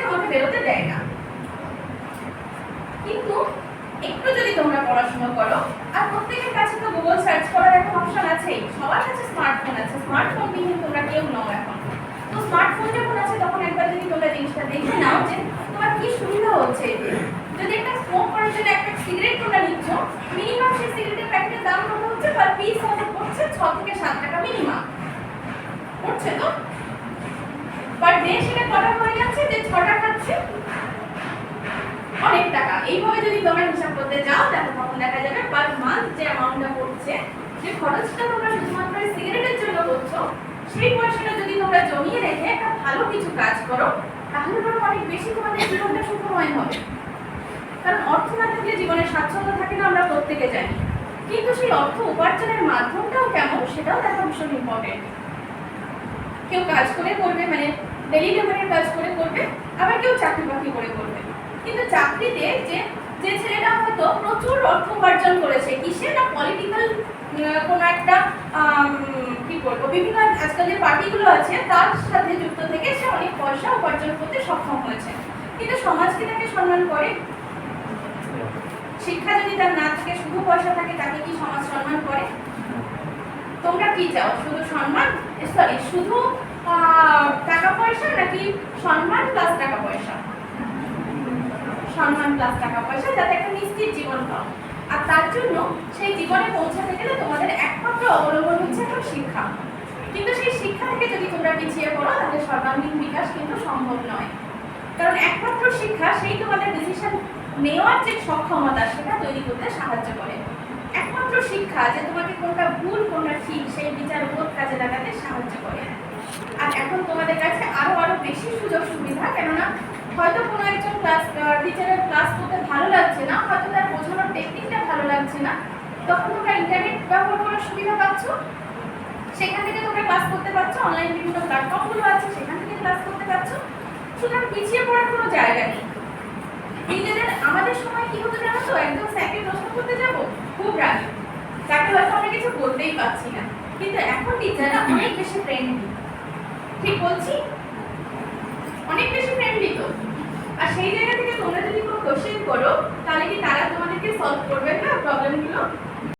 তোমাকে বেরোতে দেয় না। কিন্তু একটু যদি তোমরা পড়াশোনা করো, আর প্রত্যেকের কাছে তো গুগল সার্চ করার একটা অপশন আছেই, সবার কাছে স্মার্টফোন আছে, স্মার্টফোন বিহীন তোমরা কেউ নও এখন। তো স্মার্টফোন যখন আছে তখন একবার যদি তোমরা জিনিসটা দেখে নাও যে তোমার কি সুবিধা হচ্ছে। যদি একটা স্মোক করার জন্য একটা সিগারেট তোমরা নিচ্ছ, মিনিমাম সেই সিগারেটের প্যাকেটের দাম কত হচ্ছে, পার পিস হয়তো পড়ছে 6 থেকে 7 টাকা মিনিমাম পড়ছে। তো পার ডে সেটা কটা হয়ে যাচ্ছে যে 6টা খাচ্ছে, অনেক টাকা। এইভাবে যদি তোমরা হিসাব করতে যাও তাহলে তখন দেখা যাবে পার মান্থ যে অ্যামাউন্টটা পড়ছে, যে খরচটা তোমরা শুধুমাত্র সিগারেটের জন্য করছো, সেই পয়সাটা যদি তোমরা জমিয়ে রেখে একটা ভালো কিছু কাজ করো তাহলে বরং অনেক বেশি তোমাদের জীবনটা সুখময় হবে। কারণ অর্থ না থাকলে জীবনে স্বাচ্ছন্দ্য থাকে না, আমরা প্রত্যেকে জানি। কিন্তু সেই অর্থ উপার্জনের মাধ্যমটাও কেমন সেটাও দেখা ভীষণ ইম্পর্টেন্ট। কেউ কাজ করে করবে, মানে ডেলি লেবারের কাজ করে করবে, আবার কেউ চাকরি বাকরি করে করবে। কিন্তু চাকরিতে যে ছেলেটা হয়তো প্রচুর অর্থ উপার্জন করেছে, কিসে না পলিটিক্যাল কোনো একটা কি বলবো, বিভিন্ন আজকাল যে পার্টিগুলো আছে তার সাথে যুক্ত থেকে সে অনেক পয়সা উপার্জন করতে সক্ষম হয়েছে, কিন্তু সমাজ কি তাকে সম্মান করে? শিক্ষা যদি তার না থাকে, শুধু পয়সা থাকে, তাকে কি সমাজ সম্মান করে? তোমরা কি চাও, শুধু সম্মান, সরি শুধু টাকা পয়সা, নাকি সম্মান প্লাস টাকা পয়সা? সম্মান প্লাস টাকা পয়সা, যাতে একটা নিশ্চিত জীবন পাও। আর তার জন্য সেই জীবনে পৌঁছাতে গেলে তোমাদের একমাত্র অবলম্বন হচ্ছে এখন শিক্ষা। কিন্তু সেই শিক্ষা থেকে যদি তোমরা পিছিয়ে পড়ো তাহলে সর্বাঙ্গীন বিকাশ কিন্তু সম্ভব নয়। কারণ একমাত্র শিক্ষা সেই তোমাদের ডিসিশন নেওয়ার যে সক্ষমতা সেটা তৈরি করতে সাহায্য করে। একমাত্র শিক্ষা যে তোমাকে কোনটা ভুল কোনটা ঠিক সেই বিচার বোধ কাজে লাগাতে সাহায্য করে। আর এখন তোমাদের কাছে আরো বেশি সুযোগ সুবিধা, কেননা হয়তো কোনো একজন টিচারের ক্লাস করতে ভালো লাগছে না, হয়তো তার বোঝানোর টেকনিকটা ভালো লাগছে না, তখন তোমরা ইন্টারনেট ব্যবহার করার সুবিধা পাচ্ছ, সেখান থেকে তোমরা ক্লাস করতে পারছো। অনলাইন বিভিন্ন প্ল্যাটফর্মগুলো আছে, সেখান থেকে ক্লাস করতে পারছো। সুতরাং পিছিয়ে পড়ার কোনো জায়গা নেই। নিজেদের আমাদের সময় কি হতো জানো তো, একদম স্যারকে প্রশ্ন করতে যাবো, খুব রাগি, তাকে হয়তো আমরা কিছু বলতেই পারছি না। কিন্তু এখন টিচাররা অনেক বেশি ফ্রেন্ডলি, ঠিক বলছি? অনেক বেশি ফ্রেন্ডলি তো। আর সেই জায়গা থেকে তোমরা যদি কোনো কোশ্চেন করো তাহলে কি তারা তোমাদেরকে সলভ করবে না প্রবলেমগুলো?